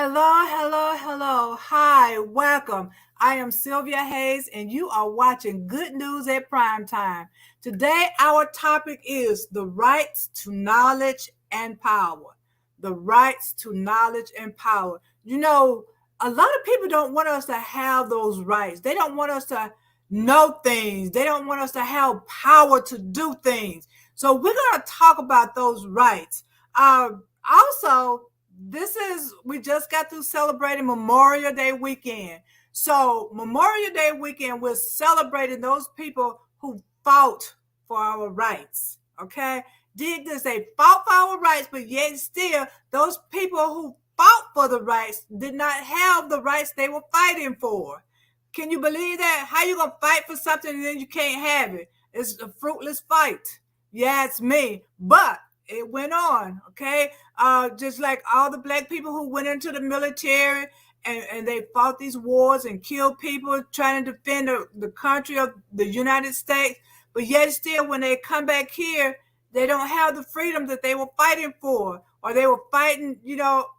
Hello, hello, hello. Hi, welcome. I am Sylvia Hayes, and you are watching Good News at Primetime. Today, our topic is the rights to knowledge and power. The rights to knowledge and power. A lot of people don't want us to have those rights. They don't want us to know things. They don't want us to have power to do things. So, we're going to talk about those rights. Also, we just got through celebrating Memorial Day weekend. So Memorial Day weekend, we're celebrating those people who fought for our rights. Okay, did this? They fought for our rights, but yet still, those people who fought for the rights did not have the rights they were fighting for. Can you believe that? How you gonna fight for something and then you can't have it? It's a fruitless fight. Yeah, it's me. But it went on, okay? Just like all the black people who went into the military and they fought these wars and killed people trying to defend the country of the United States. But yet still, when they come back here, they don't have the freedom that they were fighting for, or they were fighting,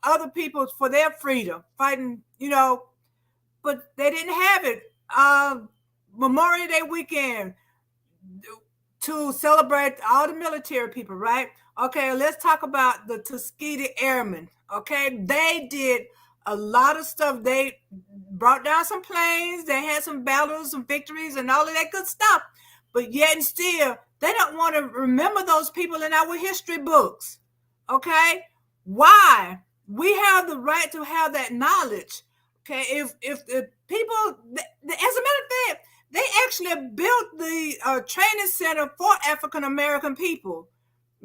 other people for their freedom, fighting, but they didn't have it. Memorial Day weekend to celebrate all the military people, right? Okay, let's talk about the Tuskegee Airmen. Okay, they did a lot of stuff. They brought down some planes. They had some battles, some victories, and all of that good stuff. But yet and still, they don't want to remember those people in our history books. Okay, why? We have the right to have that knowledge. Okay, if the people, as a matter of fact, they actually built the training center for African American people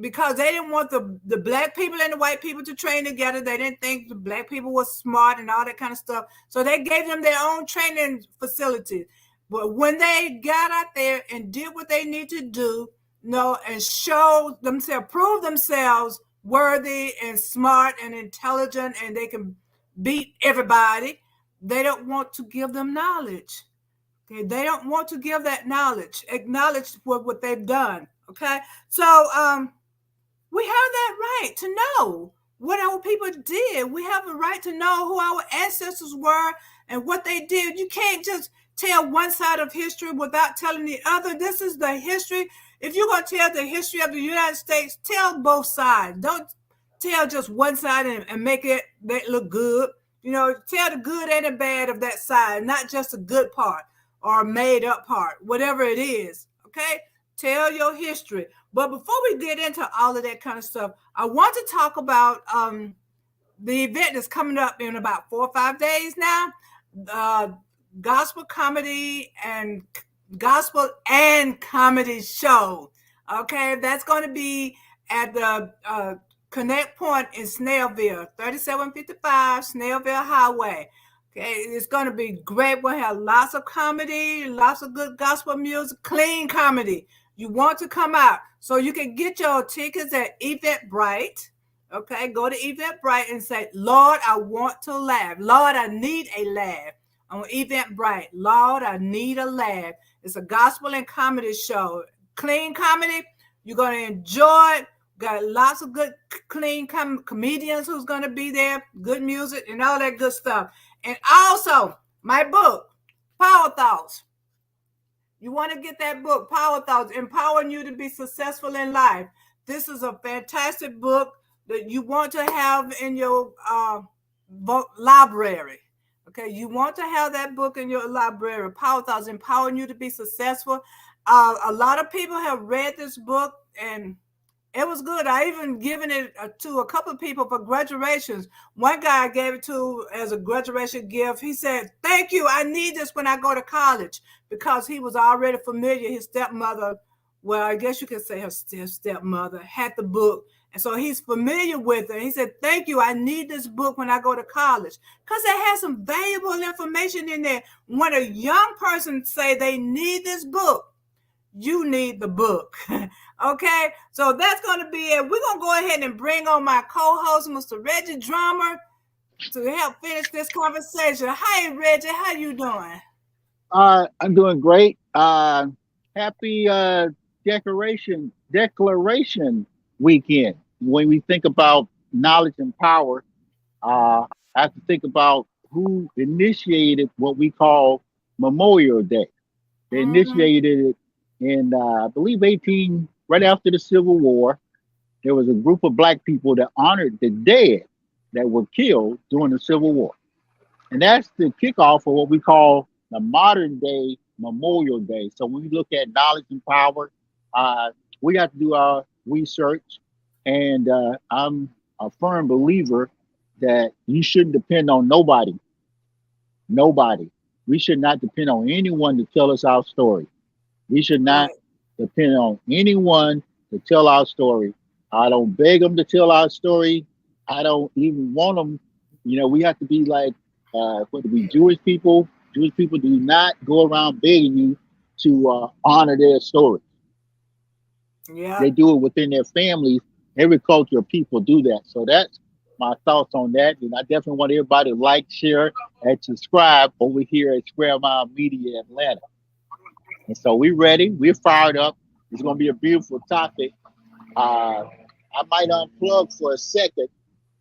because they didn't want the black people and the white people to train together. They didn't think the black people were smart and all that kind of stuff. So they gave them their own training facilities. But when they got out there and did what they need to do, and show themselves, prove themselves worthy and smart and intelligent, and they can beat everybody, they don't want to give them knowledge. Okay, they don't want to give that knowledge, acknowledge what they've done. Okay, so we have that right to know what our people did. We have a right to know who our ancestors were and what they did. You can't just tell one side of history without telling the other. This is the history. If you're going to tell the history of the United States, tell both sides. Don't tell just one side and make it look good. Tell the good and the bad of that side, not just the good part or made up part, whatever it is. Okay, tell your history. But before we get into all of that kind of stuff, I want to talk about the event that's coming up in about 4 or 5 days now. Gospel comedy and comedy show. Okay, that's going to be at the Connect Point in Snellville, 3755 Snellville Highway. Okay, it's going to be great. We'll have lots of comedy, lots of good gospel music, clean comedy. You want to come out. So you can get your tickets at Eventbrite. Okay, go to Eventbrite and say, Lord, I want to laugh. Lord, I need a laugh. On Eventbrite, Lord, I need a laugh. It's a gospel and comedy show. Clean comedy. You're going to enjoy it. Got lots of good, clean comedians who's going to be there, good music, and all that good stuff. And also, my book, Power Thoughts. You want to get that book, Power Thoughts, empowering you to be successful in life. This is a fantastic book that you want to have in your library. Okay, you want to have that book in your library, Power Thoughts, empowering you to be successful. A lot of people have read this book, and it was good. I even given it to a couple of people for graduations. One guy I gave it to as a graduation gift. He said, thank you. I need this when I go to college, because he was already familiar. His stepmother, well, I guess you could say her stepmother, had the book. And so he's familiar with it. He said, thank you. I need this book when I go to college, because it has some valuable information in there. When a young person say they need this book, you need the book. Okay, so that's going to be it. We're going to go ahead and bring on my co-host, Mr. Reggie Drummer, to help finish this conversation. Hi, Reggie. How you doing? I'm doing great. Happy declaration weekend. When we think about knowledge and power, I have to think about who initiated what we call Memorial Day. They Mm-hmm. initiated it in, I believe, right after the Civil War. There was a group of black people that honored the dead that were killed during the Civil War. And that's the kickoff of what we call the modern day Memorial Day. So when we look at knowledge and power, uh, we have to do our research. And I'm a firm believer that you shouldn't depend on nobody. Nobody. We should not depend on anyone to tell us our story. We should not Right. depend on anyone to tell our story. I don't beg them to tell our story. I don't even want them. We have to be like, what we Jewish people. Jewish people do not go around begging you to honor their story. Yeah. They do it within their families. Every culture of people do that. So that's my thoughts on that. And I definitely want everybody to like, share, and subscribe over here at Square Mile Media Atlanta. And so we're ready. We're fired up. It's going to be a beautiful topic. I might unplug for a second,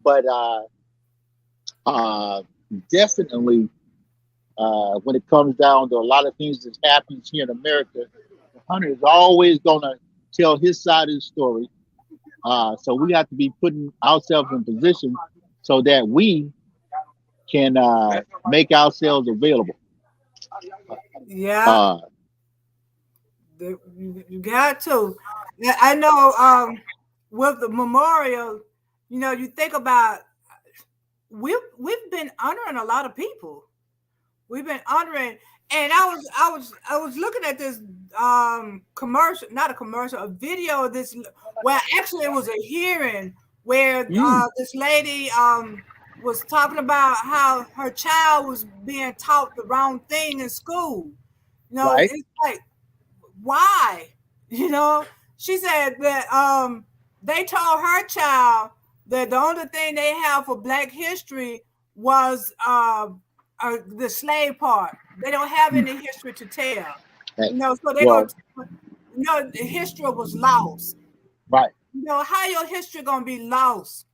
but uh, definitely when it comes down to a lot of things that happens here in America, the hunter is always going to tell his side of the story. So we have to be putting ourselves in position so that we can make ourselves available. Yeah. Uh, You got to. Yeah, I know. With the memorial, you think about we've been honoring a lot of people. We've been honoring, and I was looking at this commercial, not a commercial, a video of this. Well, actually, it was a hearing where mm, this lady was talking about how her child was being taught the wrong thing in school. right? It's like, why? You know, she said that they told her child that the only thing they have for Black history was the slave part. They don't have Mm, any history to tell. right. So they're gonna, Well, the history was lost. right. How your history gonna be lost?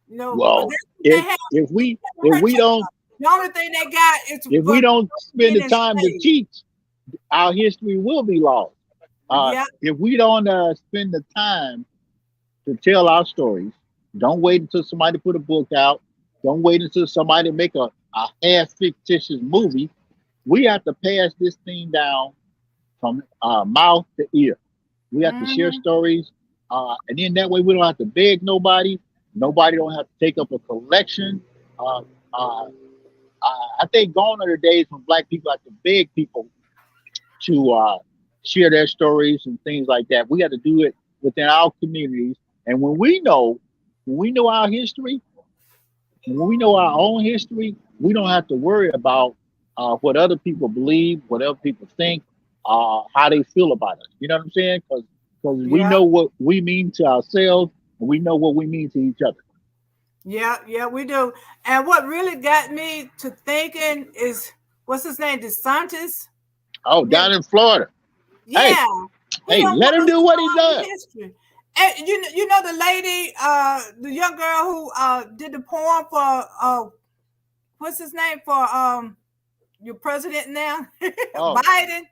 But Well, that's what they if have if we for if her we child. don't The only thing they got is if we for don't spend being the time to enslaved. teach, our history will be lost. Yeah. If we don't spend the time to tell our stories, don't wait until somebody put a book out. Don't wait until somebody make a half fictitious movie. We have to pass this thing down from mouth to ear. We have to share Hmm. stories, and then that way we don't have to beg nobody. Nobody don't have to take up a collection. Uh, uh, I think gone are the days when black people have to beg people to share their stories and things like that. We have to do it within our communities. And when we know our history, when we know our own history, we don't have to worry about what other people believe, what other people think, how they feel about us. You know what I'm saying? Because we Yeah. know what we mean to ourselves, and we know what we mean to each other. Yeah, yeah, we do. And what really got me to thinking is what's his name, DeSantis? Oh, Yeah, down in Florida, hey, yeah. He hey, don't let want him us do to what he know our does. history. And you know the lady, the young girl who did the poem for what's his name for your president now, Oh, Biden.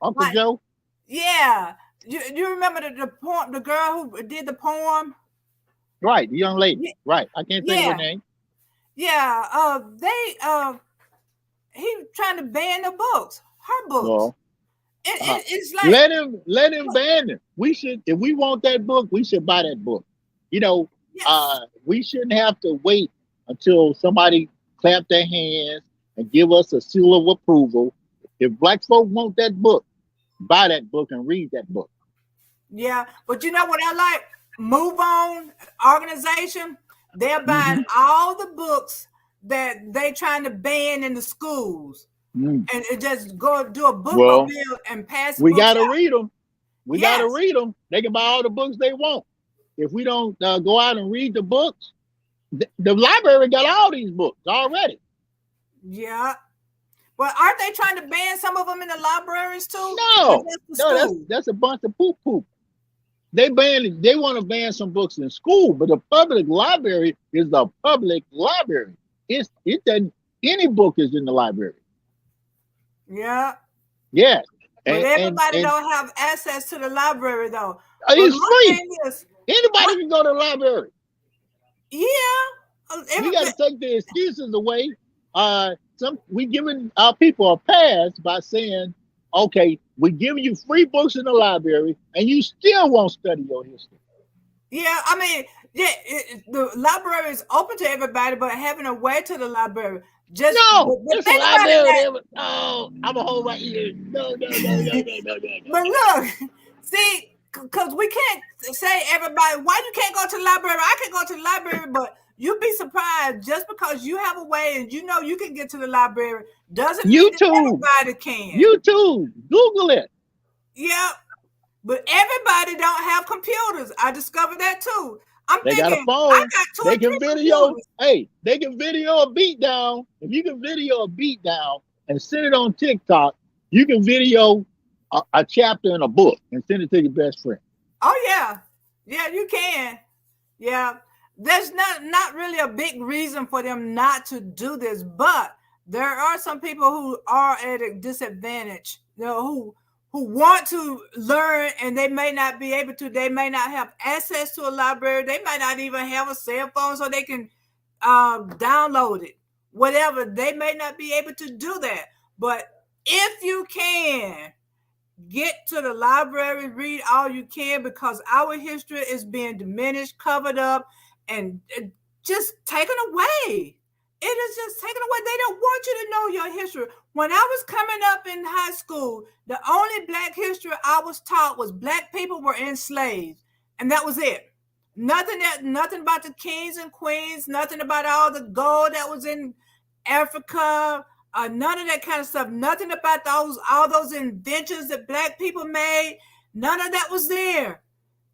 Uncle Like, Joe, yeah, you remember the poem, the girl who did the poem? right, the young lady, Ye- right. I can't think of her Yeah, name. yeah. They he trying to ban the books, her books. Well, uh, It's like, let him ban them. We should, if we want that book, we should buy that book. You know, yes, we shouldn't have to wait until somebody clap their hands and give us a seal of approval. If black folk want that book, buy that book and read that book. yeah. But you know what I like? Move On organization. They're buying Hmm. all the books that they trying to ban in the schools, Mm. and it just go do a book Well, bill and pass we books got to out. read them. We got to Yes, read them. They can buy all the books they want. If we don't go out and read the books, the library got all these books already. yeah. Well, aren't they trying to ban some of them in the libraries too, or No, just the no, that's school? that's a bunch of poop poop. They want to ban some books in school, but the public library is the public library. it doesn't. Any book is in the library. Yeah. Yes, But everybody and don't have access to the library though. But it's my free. thing is, my, Anybody can go to the library. yeah, We got to everybody, take the excuses away. Some we giving our people a pass by saying, okay, we're giving you free books in the library, and you still won't study your history. yeah. I mean, yeah, the library is open to everybody, but having a way to the library. Just, No, but it's a think about it library. that. No, I'm a hold my ears. No, no, no, no, no, no, no, no, But no. look, see, because we can't say everybody, why you can't go to the library? I can go to the library, but you'd be surprised just because you have a way and you know you can get to the library doesn't mean that YouTube, everybody can. YouTube, Google it. Yeah, but everybody don't have computers. I discovered that too. I'm They got a thinking I phone. got two They or can three video. computers. Hey, they can video a beat down. If you can video a beat down and send it on TikTok, you can video a chapter in a book and send it to your best friend. Oh yeah, yeah, you can. Yeah, there's not really a big reason for them not to do this, but there are some people who are at a disadvantage. You know, who want to learn and they may not be able to. They may not have access to a library. They might not even have a cell phone so they can download it. Whatever, they may not be able to do that. But if you can, get to the library, read all you can because our history is being diminished, covered up, and just taken away. It is just taken away. They don't want you to know your history. When I was coming up in high school, the only black history I was taught was black people were enslaved, and that was it. Nothing about the kings and queens, nothing about all the gold that was in Africa, none of that kind of stuff. Nothing about all those inventions that black people made. None of that was there.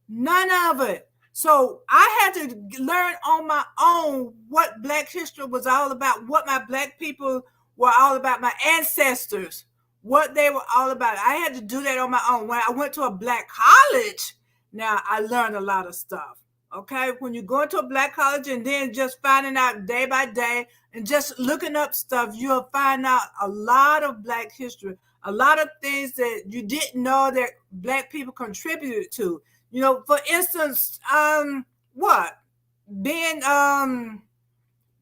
None of it. So I had to learn on my own what black history was all about, what my black people were all about, my ancestors, what they were all about. I had to do that on my own. When I went to a black college, now I learned a lot of stuff. Okay, when you go into a black college and then just finding out day by day and just looking up stuff, you'll find out a lot of black history, a lot of things that you didn't know that black people contributed to. You know, for instance, what being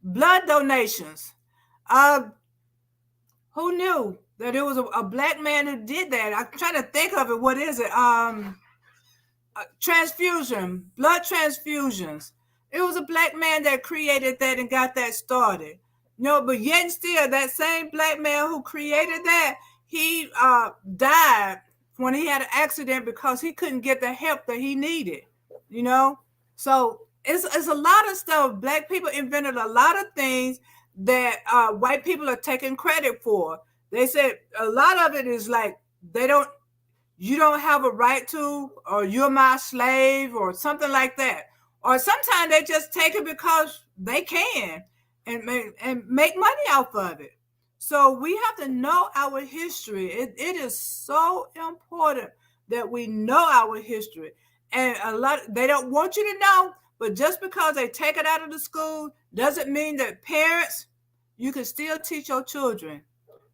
blood donations. Uh, who knew that it was a black man who did that? I'm trying to think of it. What is it? Transfusion, blood transfusions. It was a black man that created that and got that started. No, but yet and still, that same black man who created that, he died when he had an accident because he couldn't get the help that he needed. You know, so it's a lot of stuff. Black people invented a lot of things that white people are taking credit for. They said a lot of it is like they don't you don't have a right to, or you're my slave, or something like that. Or sometimes they just take it because they can and make money off of it. So we have to know our history. It is so important that we know our history. And a lot they don't want you to know, but just because they take it out of the school doesn't mean that parents, you can still teach your children.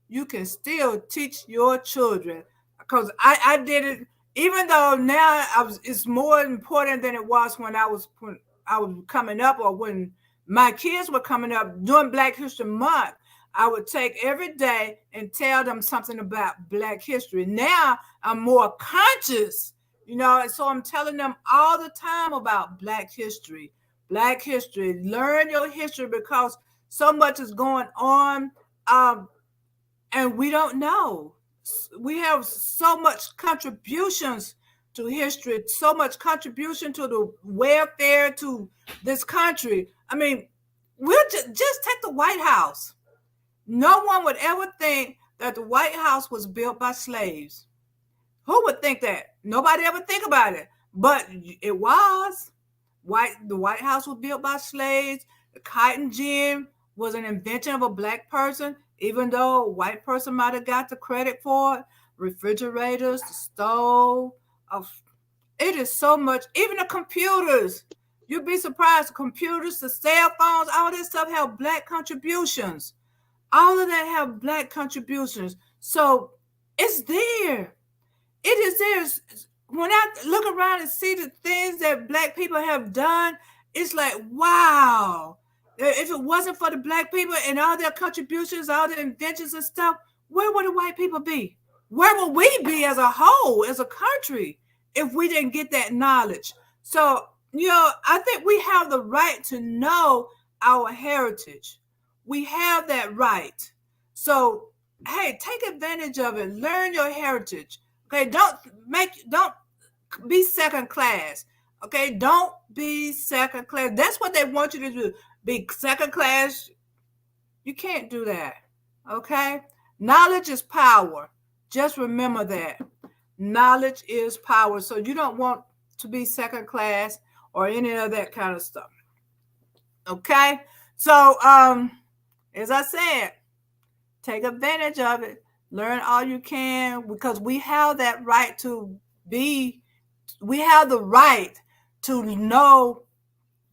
You can still teach your children because I did it even though now it's more important than it was when I was coming up or when my kids were coming up during Black History Month. I would take every day and tell them something about Black history. Now I'm more conscious, you know, and so I'm telling them all the time about Black history. Black history. Learn your history because so much is going on. And we don't know. We have so much contributions to history, so much contribution to the welfare to this country. I mean, we'll just take the White House. No one would ever think that the White House was built by slaves. Who would think that? Nobody ever think about it. But it was. The White House was built by slaves. The cotton gin was an invention of a black person, even though a white person might have got the credit for it. Refrigerators, the stove, of it is so much. Even the computers. You'd be surprised. The computers, the cell phones, all this stuff have black contributions. All of that have black contributions. So it's there. It is there. When I look around and see the things that black people have done, it's like, wow. If it wasn't for the black people and all their contributions, all their inventions and stuff, where would the white people be? Where would we be as a whole, as a country, if we didn't get that knowledge? So, I think we have the right to know our heritage. We have that right. So, hey, take advantage of it. Learn your heritage. Okay, don't be second class. Okay, don't be second class. That's what they want you to do. Be second class. You can't do that. Okay? Knowledge is power. Just remember that. Knowledge is power. So you don't want to be second class or any of that kind of stuff. Okay? So as I said, take advantage of it. Learn all you can, because we have that right to we have the right to know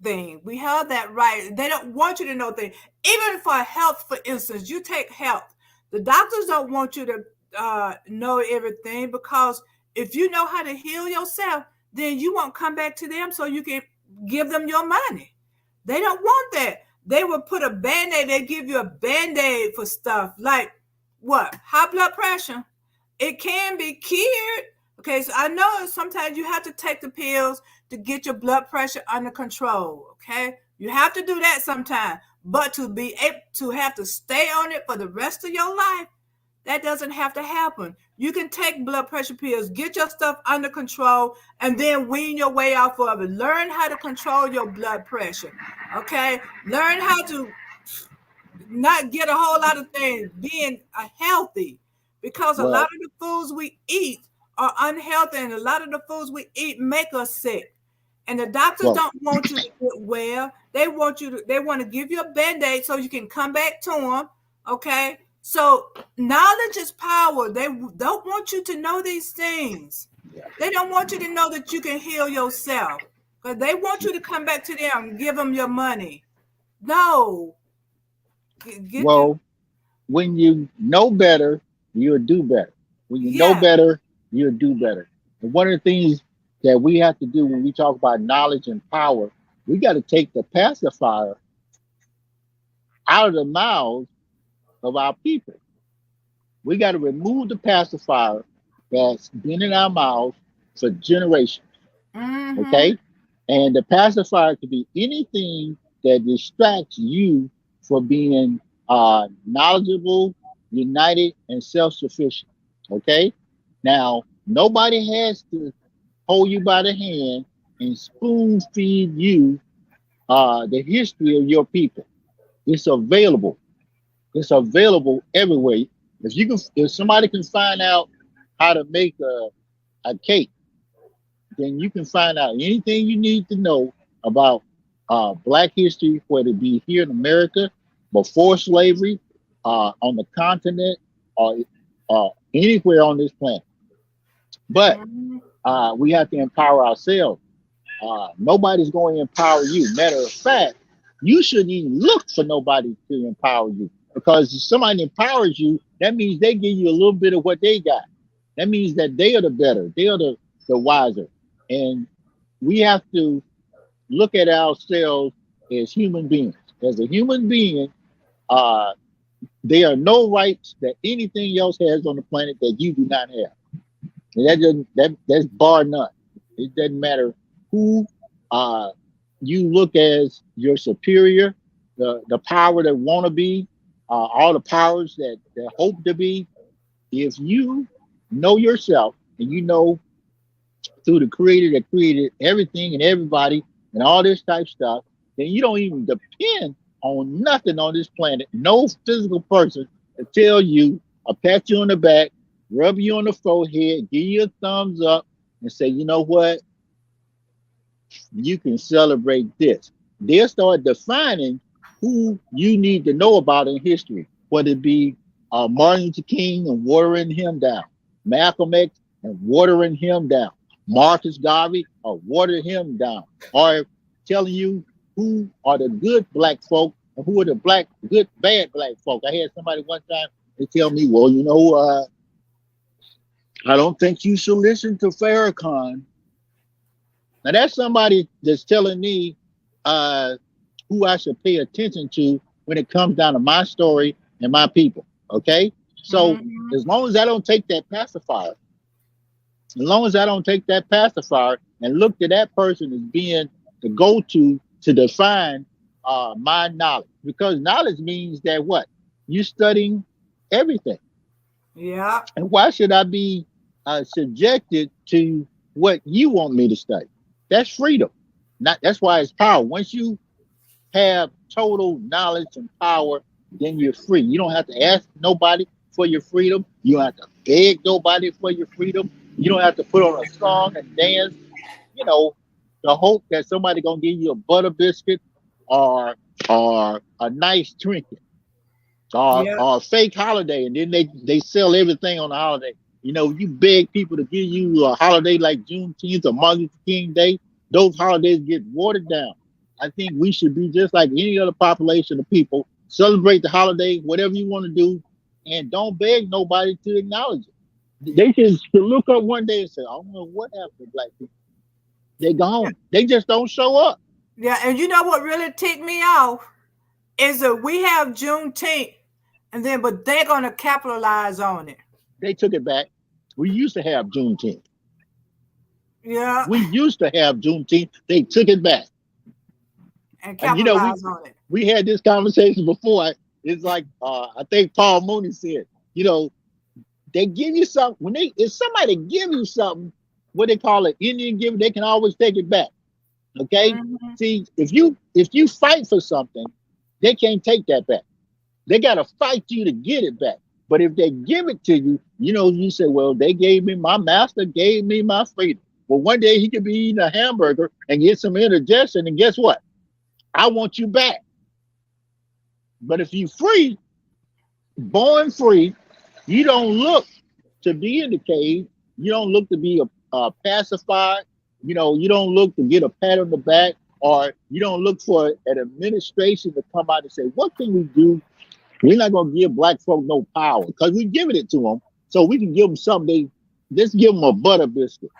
things. We have that right. They don't want you to know things. Even for health, for instance, you take health. The doctors don't want you to know everything, because if you know how to heal yourself, then you won't come back to them so you can give them your money. They don't want that. They will put a Band-Aid. They give you a Band-Aid for stuff like what? High blood pressure. It can be cured. Okay, so I know sometimes you have to take the pills to get your blood pressure under control. Okay, you have to do that sometimes, but to be able to have to stay on it for the rest of your life, that doesn't have to happen. You can take blood pressure pills, get your stuff under control, and then wean your way off of it. Learn how to control your blood pressure. Okay, learn how to not get a whole lot of things, being healthy, because a lot Well, of the foods we eat are unhealthy, and a lot of the foods we eat make us sick. And the doctors well, don't want you to get well. They want to give you a Band-Aid so you can come back to them. Okay. So knowledge is power. They don't want you to know these things. yeah. They don't want you to know that you can heal yourself, because they want you to come back to them and give them your money. No, get your, Well, when you know better, you'll do better. When you know yeah. better, you'll do better. And one of the things that we have to do when we talk about knowledge and power, we got to take the pacifier out of the mouths of our people. We got to remove the pacifier that's been in our mouths for generations. Mm-hmm. Okay? And the pacifier could be anything that distracts you from being knowledgeable, united, and self sufficient. Okay? Now, nobody has to hold you by the hand and spoon feed you the history of your people. It's available. It's available everywhere. If somebody can find out how to make a cake, then you can find out anything you need to know about Black history, whether it be here in America, before slavery, on the continent, or anywhere on this planet. But Mm-hmm. we have to empower ourselves. Nobody's going to empower you. Matter of fact, you shouldn't even look for nobody to empower you, because if somebody empowers you, that means they give you a little bit of what they got. That means that they are the better, they are the wiser. And we have to look at ourselves as human beings. As a human being, uh, there are no rights that anything else has on the planet that you do not have. And that's bar none. It doesn't matter who uh, you look as your superior, the power that want to be, all the powers that hope to be. If you know yourself and you know through the creator that created everything and everybody and all this type stuff, then you don't even depend on nothing on this planet. No physical person to tell you, or pat you on the back, rub you on the forehead, give you a thumbs up, and say, you know what, you can celebrate this. They'll start defining who you need to know about in history, whether it be Martin Luther King and watering him down, Malcolm X and watering him down, Marcus Garvey or water him down, or telling you who are the good black folk and who are the bad black folk. I had somebody one time, they tell me, well, I don't think you should listen to Farrakhan. Now that's somebody that's telling me uh, who I should pay attention to when it comes down to my story and my people. Okay, so Mm-hmm. as long as I don't take that pacifier, as long as I don't take that pacifier and look to that person as being the go-to to define my knowledge, because knowledge means that what you studying everything. Yeah. And why should I be subjected to what you want me to study? That's freedom. Not that's why it's power. Once you have total knowledge and power, then you're free. You don't have to ask nobody for your freedom. You don't have to beg nobody for your freedom. You don't have to put on a song and dance. You know, the hope that somebody gonna give you a butter biscuit or a nice trinket Yeah. or a fake holiday, and then they sell everything on the holiday. You beg people to give you a holiday like Juneteenth or Martin Luther King Day. Those holidays get watered down. I think we should be just like any other population of people. Celebrate the holiday, whatever you want to do, and don't beg nobody to acknowledge it. They just should look up one day and say, "I don't know what happened to black people. They're Yeah. gone. They just don't show up." Yeah. And you know what really ticked me off is that we have Juneteenth, and then but they're gonna capitalize on it. They took it back. We used to have Juneteenth. Yeah. We used to have Juneteenth. They took it back. And And capitalize on it. we had this conversation before. It's like I think Paul Mooney said, you know, they give you something if somebody give you something, what they call it, Indian giving, they can always take it back. Okay, Mm-hmm. see, if you fight for something, they can't take that back. They got to fight you to get it back. But if they give it to you, you say, well, they gave me, my master gave me my freedom. Well, one day he could be eating a hamburger and get some indigestion, and guess what? I want you back. But if you free, born free, you don't look to be in the cage. You don't look to be a pacified. You don't look to get a pat on the back, or you don't look for an administration to come out and say, what can we do? We're not going to give black folk no power because we're giving it to them. So we can give them something. Let's give them a butter biscuit.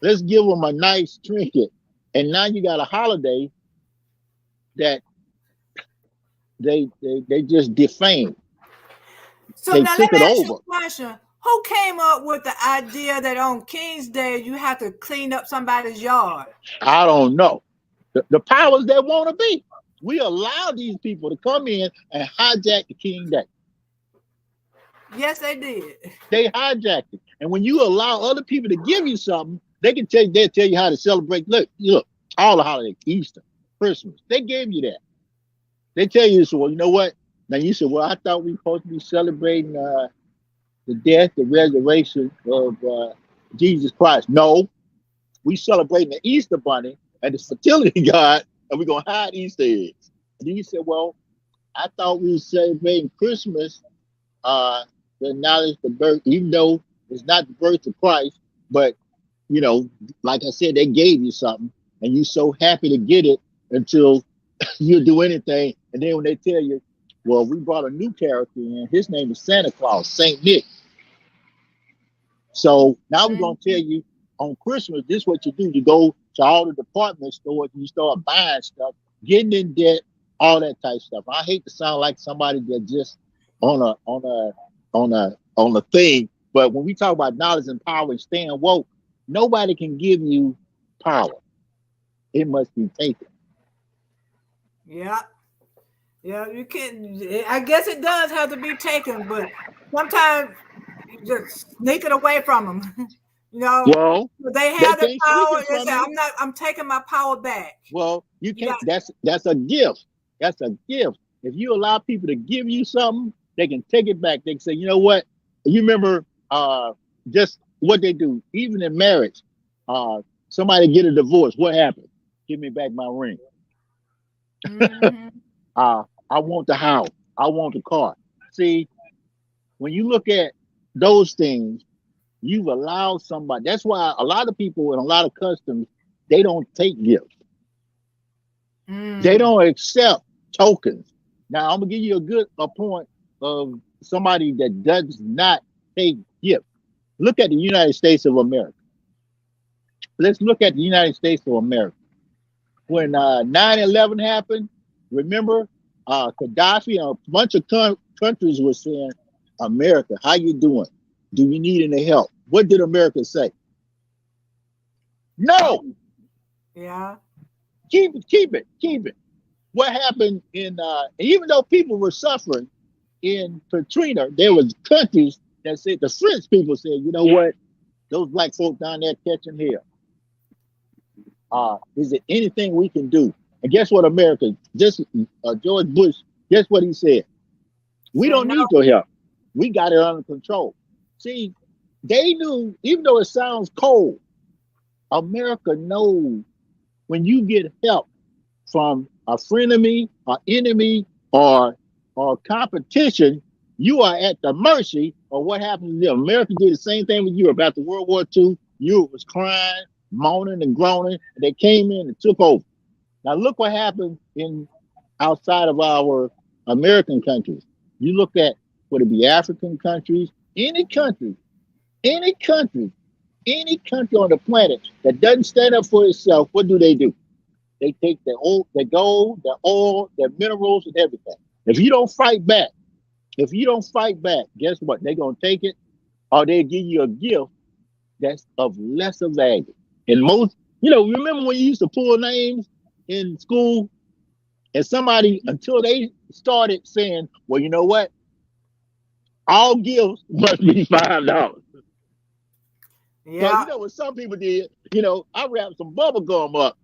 Let's give them a nice trinket. And now you got a holiday that they just defamed. So They now let took me it ask you over. a question. Who came up with the idea that on King's Day you have to clean up somebody's yard? I don't know. The powers that want to be. We allow these people to come in and hijack the King Day. Yes, they did. They hijacked it. And when you allow other people to give you something, they'll tell you how to celebrate. Look, all the holidays, Easter, Christmas, they gave you that. They tell you, so well, you know what? Now you said, well, I thought we were supposed to be celebrating the death, the resurrection of Jesus Christ. No, we celebrating the Easter bunny and the fertility god, and we're gonna hide Easter eggs. And then you said, well, I thought we were celebrating Christmas, to acknowledge the birth, even though it's not the birth of Christ, but like I said, they gave you something, and you're so happy to get it until you do anything, and then when they tell you, well, we brought a new character in, his name is Santa Claus, Saint Nick. So now we're gonna tell you on Christmas, this is what you do. You go to all the department stores and you start buying stuff, getting in debt, all that type of stuff. I hate to sound like somebody that just on a thing, but when we talk about knowledge and power and staying woke, nobody can give you power. It must be taken. Yeah. Yeah, you can. I guess it does have to be taken, but sometimes you just sneak it away from them. you know, Well, they they have the can't sneak power. it They from say, you. "I'm not. I'm taking my power back." Well, you You can't. got, That's a gift. That's a gift. If you allow people to give you something, they can take it back. They can say, you know what? You remember just what they do, even in marriage. Somebody get a divorce. What happened? Give me back my ring. mm-hmm. I want the house. I want the car. See, when you look at those things, you've allowed somebody. That's why a lot of people and a lot of customs, they don't take gifts. They Mm. don't accept tokens. Now I'm gonna give you a point of somebody that does not take gifts. Look at the United States of America. Let's look at the United States of America. When 9/11 happened, remember Gaddafi and a bunch of countries were saying, America, how you doing? Do you need any help? What did America say? Oh, No, yeah. keep it, keep it, keep it. What happened in even though people were suffering in Katrina, there was countries that said the French people said, you know what, those black folk down there catching hell. Is there anything we can do? And guess what, America? Just George Bush. Guess what he said? We Said don't no. need your help. We got it under control. See, they knew, even though it sounds cold, America knows when you get help from a frenemy, or enemy, or competition, you are at the mercy of what happens to them. America did the same thing with Europe after World War II. Europe was crying, moaning, and groaning. And they came in and took over. Now look what happened in outside of our American countries. You look at would it be African countries, any country, any country, any country on the planet that doesn't stand up for itself. What do? They take the gold, the oil, the minerals, and everything. If you don't fight back, if you don't fight back, guess what? They're gonna take it, or they'll give you a gift that's of lesser value. And most, remember when you used to pull names in school, and somebody until they started saying, "Well, you know what? All gifts must be $5." Because Yeah. what some people did. I wrapped some bubble gum up,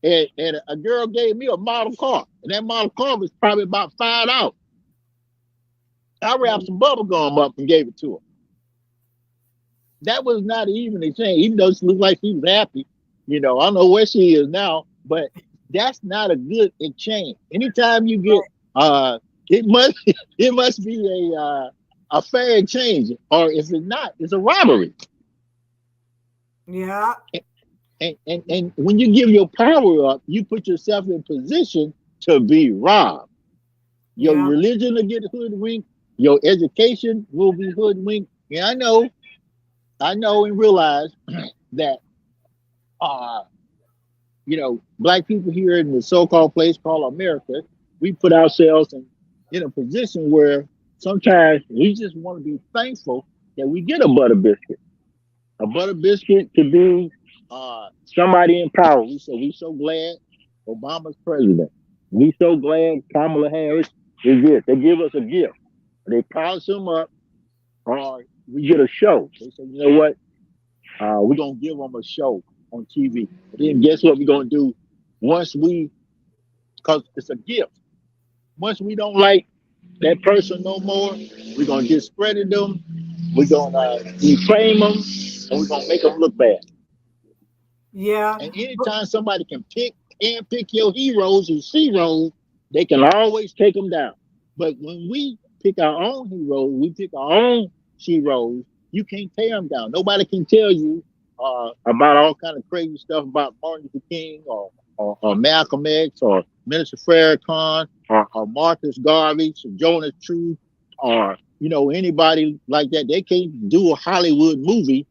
and a girl gave me a model car, and that model car was probably about $5. I wrapped some bubble gum up and gave it to her. That was not even a change, even though she looked like she was happy. I don't know where she is now, but that's not a good exchange. Anytime you get, it must it must be a fair exchange, or if it's not, it's a robbery. Yeah. And when you give your power up, you put yourself in position to be robbed. Your Yeah. religion will get hoodwinked. Your education will be hoodwinked. Yeah, I know and realize that uh, black people here in the so-called place called America, we put ourselves in a position where sometimes we just want to be thankful that we get a butter biscuit. A butter biscuit could be somebody in power. We so glad Obama's president. We so glad Kamala Harris is this. They give us a gift. They polish them up, or we get a show. They say, you know what? We're gonna give them a show on TV. And then guess what we're gonna do once because it's a gift. Once we don't like that person no more, we're gonna discredit them. We're gonna defame them, and we're gonna make them look bad. Yeah. And But anytime somebody can pick your heroes and zeros, they can always take them down. But when we pick our own heroes, we pick our own heroes, you can't tear them down. Nobody can tell you about all kind of crazy stuff about Martin Luther King or Malcolm X or Minister Farrakhan or Marcus Garvey or Jonas True or anybody like that. They can't do a Hollywood movie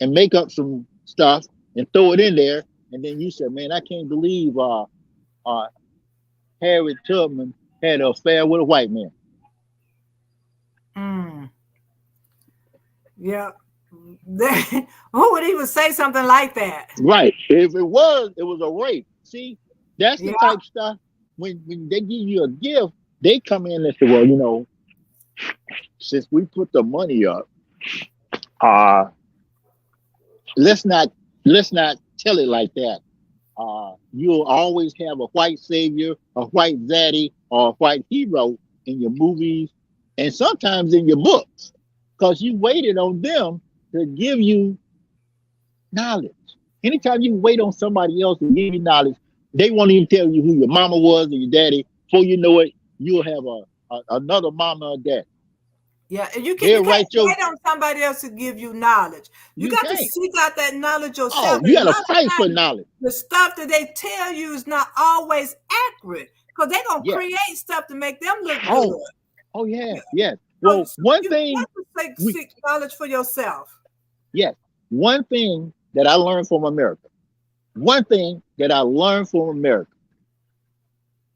and make up some stuff and throw it in there, and then you said, "Man, I can't believe uh, Harriet Tubman had an affair with a white man." mm, yeah. Who would even say something like that? Right? If it was a rape. See, that's the Yeah. type of stuff. When they give you a gift, they come in and say, "Well, since we put the money up, uh, let's not let's not tell it like that. You'll always have a white savior, a white zaddy, or a white hero in your movies and sometimes in your books because you waited on them to give you knowledge. Anytime you wait on somebody else to give you knowledge, they won't even tell you who your mama was or your daddy. Before you know it, you'll have another mama or dad. Yeah, and you They'll can't write your, wait on somebody else to give you knowledge. You you got to can't. seek out that knowledge yourself. Oh, you And a gotta lot fight of for times, knowledge. the stuff that they tell you is not always accurate because they're gonna Yeah. create stuff to make them look good. Oh, oh yeah, Yeah. yes. So, Well, so one you thing got to we seek knowledge for yourself. yes, one thing that I learned from America. One thing that I learned from America.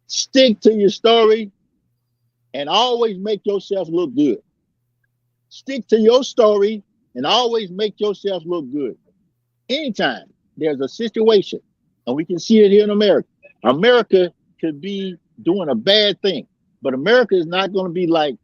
Stick to your story and always make yourself look good. Stick to your story and always make yourself look good. Anytime there's a situation, and we can see it here in America, America could be doing a bad thing, but America is not going to be like,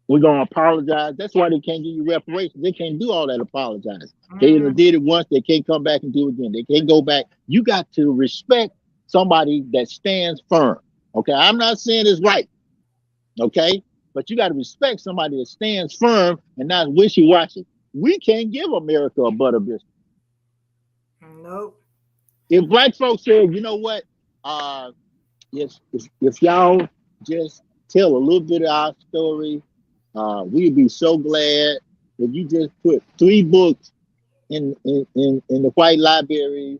we're going to apologize. That's why they can't give you reparations. They can't do all that apologize. They Mm. did it once. They can't come back and do it again. They can't go back. You got to respect somebody that stands firm. Okay. I'm not saying it's right. Okay. But you got to respect somebody that stands firm and not wishy washy. We can't give America a butter biscuit. Nope. If black folks said, you know what, uh, if y'all just tell a little bit of our story, we'd be so glad if you just put 3 books in the white library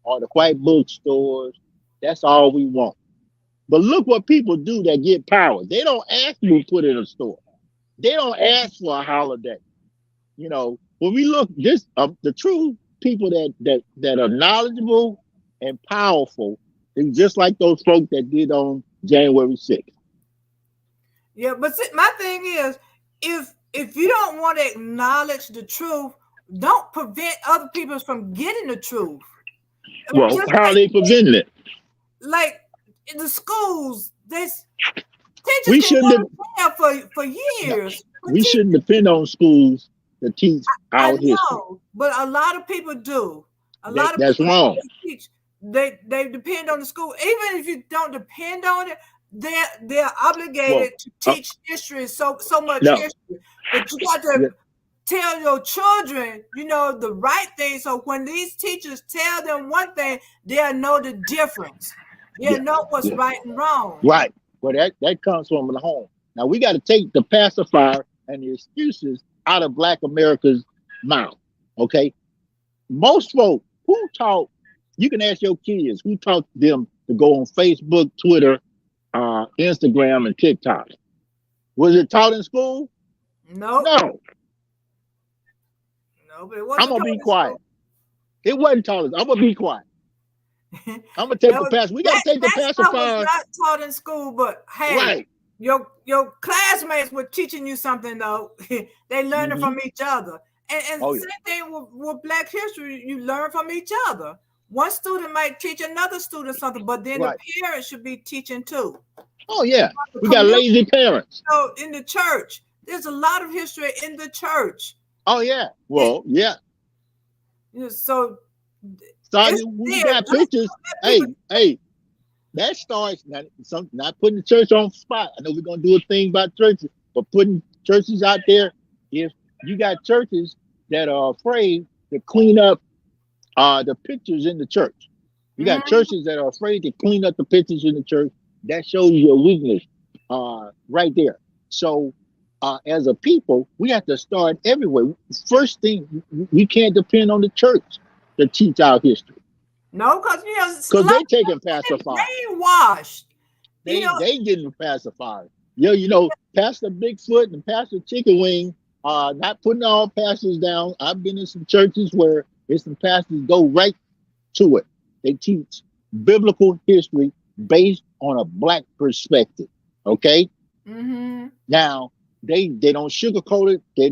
or the white bookstores. That's all we want. But look what people do that get power. They don't ask you to put in a store. They don't ask for a holiday. You know, when we look this the true people that are knowledgeable and powerful is just like those folks that did on January 6th. Yeah, but see, my thing is, if you don't want to acknowledge the truth, don't prevent other people from getting the truth. I mean, Well, just how are they preventing it? like in the schools, this teachers We can shouldn't have, go to jail for no, years. For we shouldn't depend on schools to teach I our history. know, but a lot of people do. A That lot of that's people wrong. teach. They depend on the school. Even if you don't depend on it, they're Well, obligated to teach history, so much no, history. But you got to tell your children, the right thing. So when these teachers tell them one thing, they'll know the difference. They'll yeah, know what's yeah, right and wrong. right. Well, that comes from the home. Now we got to take the pacifier and the excuses out of Black America's mouth. Okay, most folk who taught, you can ask your kids who taught them to go on Facebook, Twitter, Instagram, and TikTok. Was it taught in school? Nope. No. No, but it I'm wasn't gonna taught be in school. quiet. It wasn't taught. I'm gonna be quiet. I'm gonna take the pass. We got to take the that stuff was pacifier. not taught in school, but hey, Right. your classmates were teaching you something though. They learned it Mm-hmm. from each other. And Oh same yeah. thing with Black history, you learn from each other. One student might teach another student something, but then the Right. parents should be teaching too. Oh yeah. The We got community, lazy parents. in the church, there's a lot of history in the church. Oh yeah. Well, yeah. So Started. it's We there. got pictures. People, Hey. That starts not putting the church on the spot. I know we're gonna do a thing about churches, but putting churches out there. If you got churches that are afraid to clean up the pictures in the church, you got churches that are afraid to clean up the pictures in the church. That shows you a weakness right there. So as a people, we have to start everywhere. First thing, we can't depend on the church to teach our history. no, because a Because lot they taking of them pacifiers. brainwashed. They getting pacifiers. Pastor Bigfoot and Pastor Chicken Wing, not putting all pastors down. I've been in some churches where there's some pastors go right to it. They teach biblical history based on a Black perspective. Okay. Mm-hmm. Now they don't sugarcoat it. They're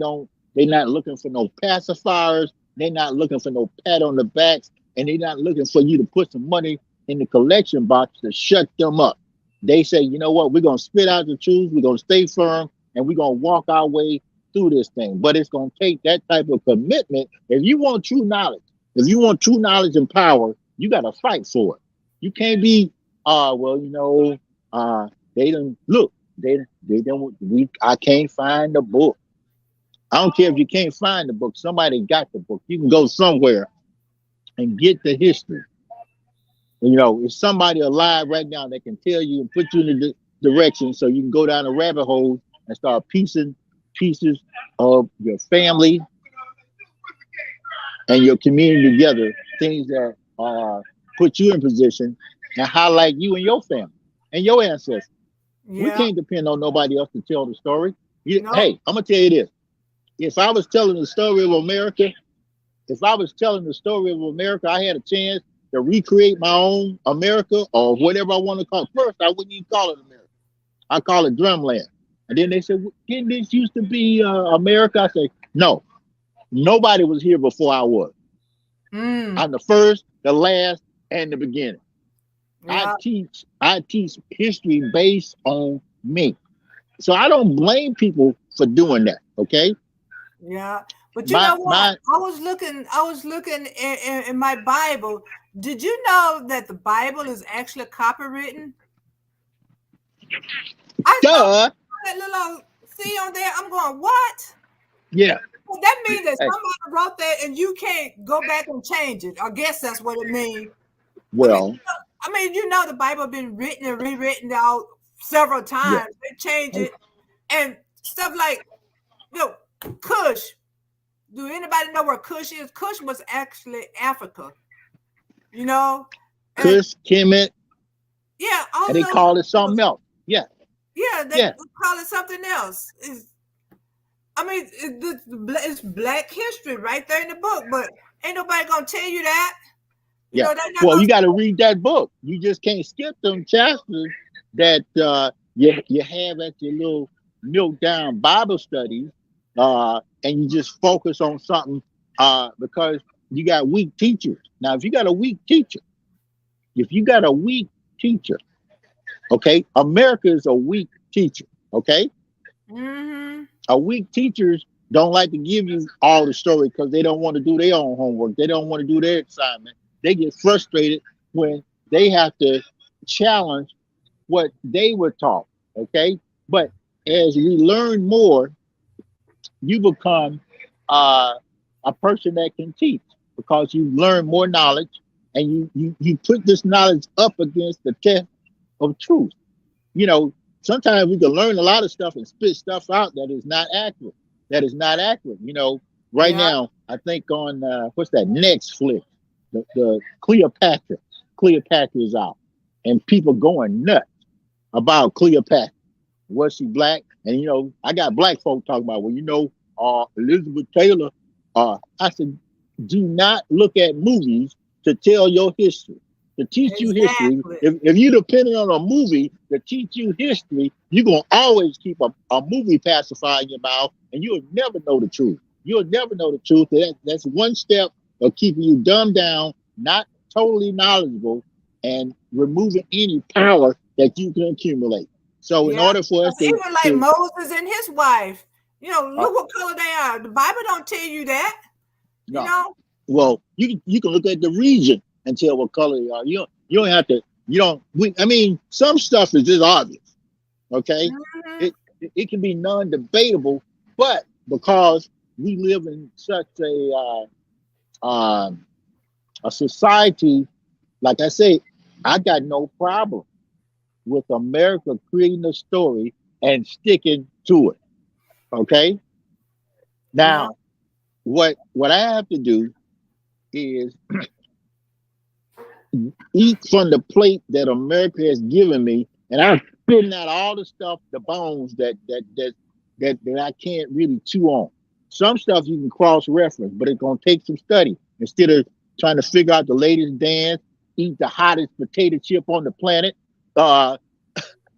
not looking for no pacifiers. They're not looking for no pat on the backs, and they're not looking for you to put some money in the collection box to shut them up. They say, you know what, we're gonna spit out the truth, we're gonna stay firm, and we're gonna walk our way through this thing. But it's gonna take that type of commitment. If you want true knowledge, and power, you gotta fight for it. You can't be, they don't look, they don't I can't find the book. I don't care if you can't find the book, somebody got the book. You can go somewhere and get the history. It's somebody alive right now that can tell you and put you in the direction so you can go down a rabbit hole and start piecing pieces of your family and your community together, things that put you in position and highlight you and your family and your ancestors. We Yeah. can't depend on nobody else to tell the story. Nope. Hey, I'm gonna tell you this: if I was telling the story of America, if I was telling the story of America, I had a chance to recreate my own America or whatever I want to call it. First, I wouldn't even call it America. I call it Drumland. And then they said, well, didn't this used to be America? I said, no, nobody was here before I was. Mm. I'm the first, the last, and the beginning. Yeah. I teach history based on me. So I don't blame people for doing that. Okay. Yeah. But you My know what? my I was looking in my Bible. Did you know that the Bible is actually copywritten? I saw duh. that little C on there. I'm going, what? Yeah. Well, that means that Hey, somebody wrote that and you can't go back and change it. I guess that's what it means. I mean, well, the Bible been written and rewritten out several yeah. times. They change it and stuff like, you know, Kush. Do anybody know where Kush is? Kush was actually Africa, you know, and Kush, Kemet, yeah, and they also call it something else. Yeah. yeah, they Yeah. call it something else. It's Black history right there in the book, but ain't nobody gonna tell you that. You Yeah. know, they're not Well, gonna. you got to read that book. You just can't skip them chapters that you have at your little milk down Bible studies, and you just focus on something because you got weak teachers. Now, if you got a weak teacher, okay, America is a weak teacher. Okay, Mm-hmm. a weak teachers don't like to give you all the story because they don't want to do their own homework. They don't want to do their assignment. They get frustrated when they have to challenge what they were taught. Okay. But as you learn more, you become uh, a person that can teach because you learn more knowledge and you put this knowledge up against the test of truth. You know, sometimes we can learn a lot of stuff and spit stuff out that is not accurate. That is not accurate. You know, right Yeah, now, I think on what's that next flick, the Cleopatra. Cleopatra is out, and people going nuts about Cleopatra. Was she black? And you know, I got black folk talking about, well, Elizabeth Taylor. I said, do not look at movies to tell your history, to teach you history. exactly. If you depending on a movie to teach you history, you're gonna always keep a movie pacifier in your mouth, and you'll never know the truth. You'll never know the truth. That's one step of keeping you dumbed down, not totally knowledgeable, and removing any power that you can accumulate. So in Yeah, order for us 'cause even like to Moses and his wife, uh, look what color they are. The Bible don't tell you that. You no, know. well, you can look at the region and tell what color they are. You don't have to. You don't. I mean, some stuff is just obvious. Okay, Mhm. it can be non-debatable, but because we live in such a society, like I say, I got no problem with America creating a story and sticking to it. Okay, Yeah. now what I have to do is eat from the plate that America has given me, and I'm spitting out all the stuff, the bones that I can't really chew on. Some stuff you can cross reference, but it's gonna take some study. Instead of trying to figure out the latest dance, eat the hottest potato chip on the planet, uh,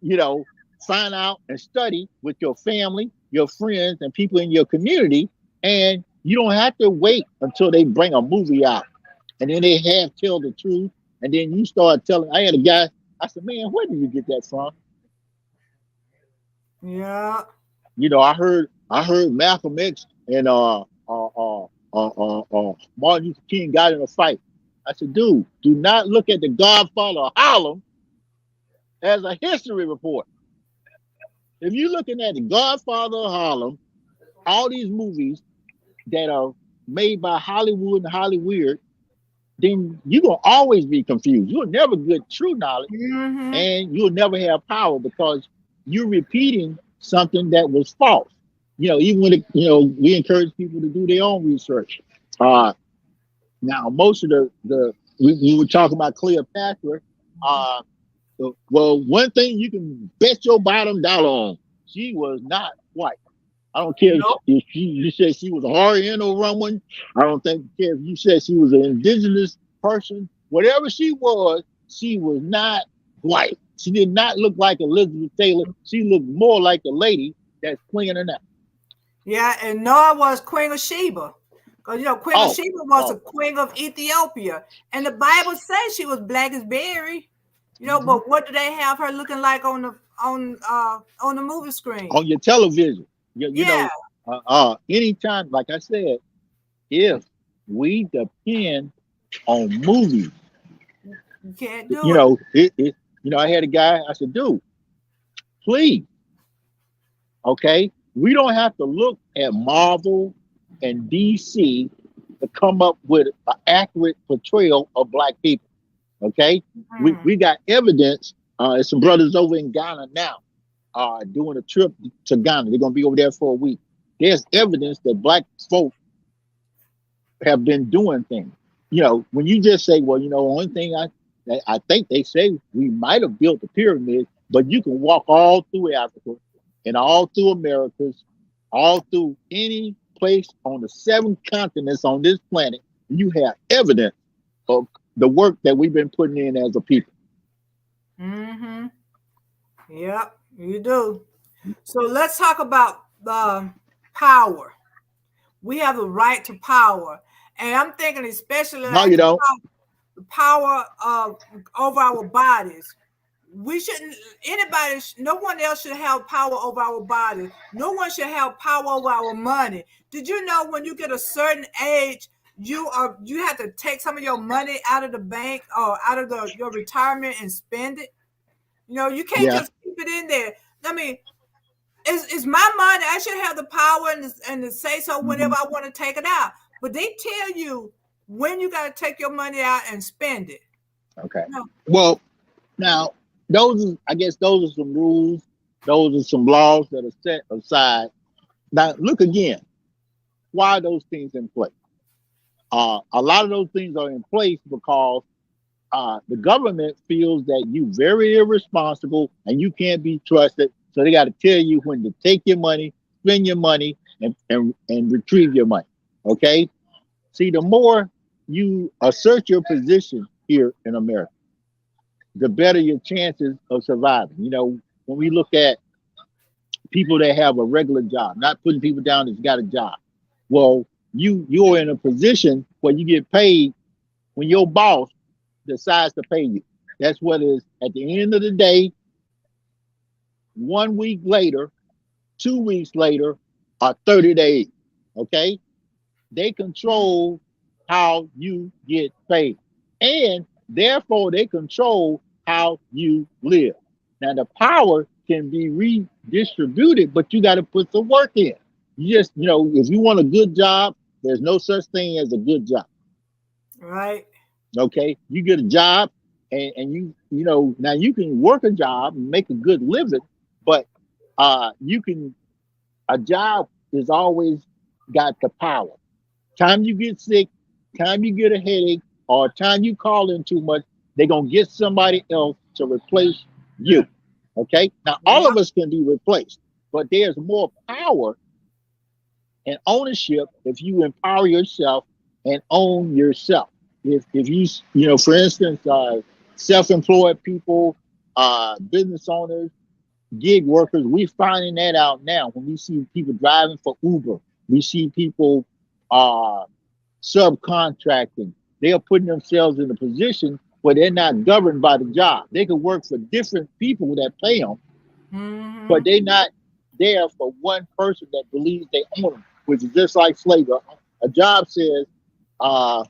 you know, find out and study with your family, your friends, and people in your community, and you don't have to wait until they bring a movie out and then they have tell the truth, and then you start telling. I had a guy. I said, "Man, where did you get that from?" Yeah. You know, I heard Malcolm X and Martin Luther King got in a fight. I said, "Dude, do not look at the Godfather of Harlem as a history report. If you're looking at the Godfather of Harlem, all these movies that are made by Hollywood and Hollyweird, then you're gonna always be confused. You'll never get true knowledge Hmm. and you'll never have power because you're repeating something that was false. Even when we encourage people to do their own research. Uh, Now, most of we were talking about Cleopatra. Uh, well, one thing you can bet your bottom dollar on, she was not white. I don't care Nope. if you said she was a Oriental Roman. I don't think care if you said she was an indigenous person. Whatever she was not white. She did not look like Elizabeth Taylor. She looked more like a lady that's cleaning her now. Yeah, and Noah was Queen of Sheba. Because, Queen of Oh, Sheba was a oh. queen of Ethiopia. And the Bible says she was black as berry. Mhm. But what do they have her looking like on the movie screen? On your television. Yeah, Anytime, like I said, if we depend on movies, you can't do you it. know, I had a guy, I said, dude, please, okay, we don't have to look at Marvel and DC to come up with an accurate portrayal of black people. Okay, Mhm. we got evidence. There's some brothers over in Ghana now doing a trip to Ghana. They're gonna be over there for a week. There's evidence that black folk have been doing things. When you just say, well, only thing I think they say we might have built the pyramid, but you can walk all through Africa and all through Americas, all through any place on the 7 continents on this planet, and you have evidence of the work that we've been putting in as a people. Mhm. Yep, you do. So let's talk about the power. We have the right to power. And I'm thinking especially No, like you don't. the power of over our bodies. We shouldn't anybody no one else should have power over our body. No one should have power over our money. Did you know when you get a certain age, you have to take some of your money out of the bank or out of your retirement and spend it? You can't Yeah. just keep it in there. I mean, it's my money. I should have the power and to say so whenever Mhm. I want to take it out. But they tell you when you got to take your money out and spend it. Okay. No. Well, now I guess those are some rules. Those are some laws that are set aside. Now, look again. Why are those things in place? A lot of those things are in place because the government feels that you very irresponsible and you can't be trusted. So they got to tell you when to take your money, spend your money, and retrieve your money. Okay. See, the more you assert your position here in America, the better your chances of surviving. When we look at people that have a regular job, not putting people down that's got a job. Well, you're in a position where you get paid when your boss decides to pay you. That's what it is at the end of the day, 1 week later, 2 weeks later, or 30 days. Okay? They control how you get paid. And therefore they control how you live. Now the power can be redistributed, but you got to put some work in. If you want a good job, there's no such thing as a good job. Right. Okay, you get a job, and now you can work a job and make a good living, but you can a job is always got the power. Time you get sick, time you get a headache, or time you call in too much, they're gonna get somebody else to replace you. Okay, now all Yeah. of us can be replaced, but there's more power and ownership if you empower yourself and own yourself. If for instance, self-employed people, business owners, gig workers, we're finding that out now when we see people driving for Uber. We see people uh, subcontracting. They are putting themselves in a position where they're not governed by the job. They could work for different people that pay them, but Mm-hmm. they're not there for one person that believes they own them, which is just like slavery. A job says, uh,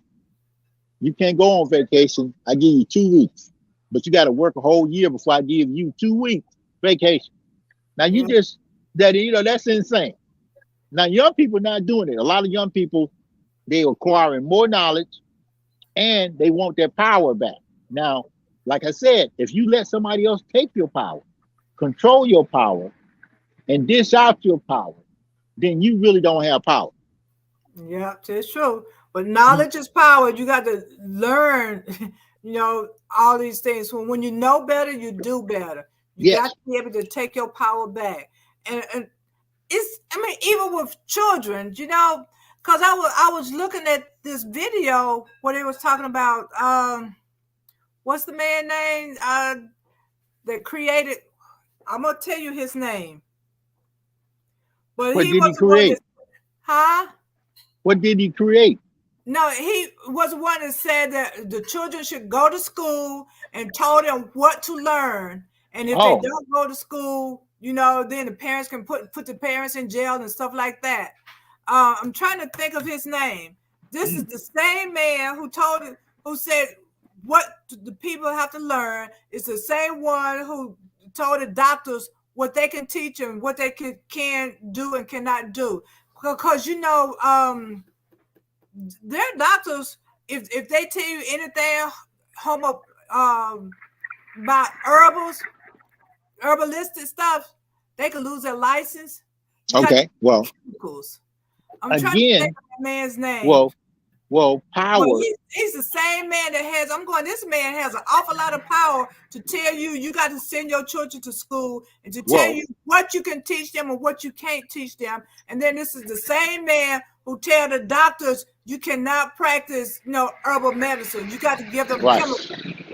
you can't go on vacation. I give you 2 weeks, but you got to work a whole year before I give you 2 weeks vacation. Now you Yeah. just that's insane. Now young people not doing it. A lot of young people they acquiring more knowledge and they want their power back. Now, like I said, if you let somebody else take your power, control your power, and dish out your power, then you really don't have power. Yeah, it's true. But You, knowledge is power. You got to learn, all these things. When you know better, you do better. You got yes. to be able to take your power back. And it's, I mean, even with children, because I was looking at this video where they was talking about what's the man name that created. I'm gonna tell you his name, but What he did was he the one that, create? huh? What did he create? No, he was the one that said that the children should go to school and told them what to learn. And if they Oh, don't go to school, then the parents can put the parents in jail and stuff like that. I'm trying to think of his name. This is the same man who said what the people have to learn. It's the same one who told the doctors what they can teach and what they can do and cannot do. Because their doctors, if they tell you anything homo about herbalistic stuff, they could lose their license. You got to okay. Well, chemicals. I'm trying to think again, of that man's name. well, well, But power. he's the same man that has. I'm going. This man has an awful lot of power to tell you got to send your children to school and to tell Well, you what you can teach them and what you can't teach them. And then this is the same man who tell the doctors you cannot practice, herbal medicine. You got to give them right, chemicals.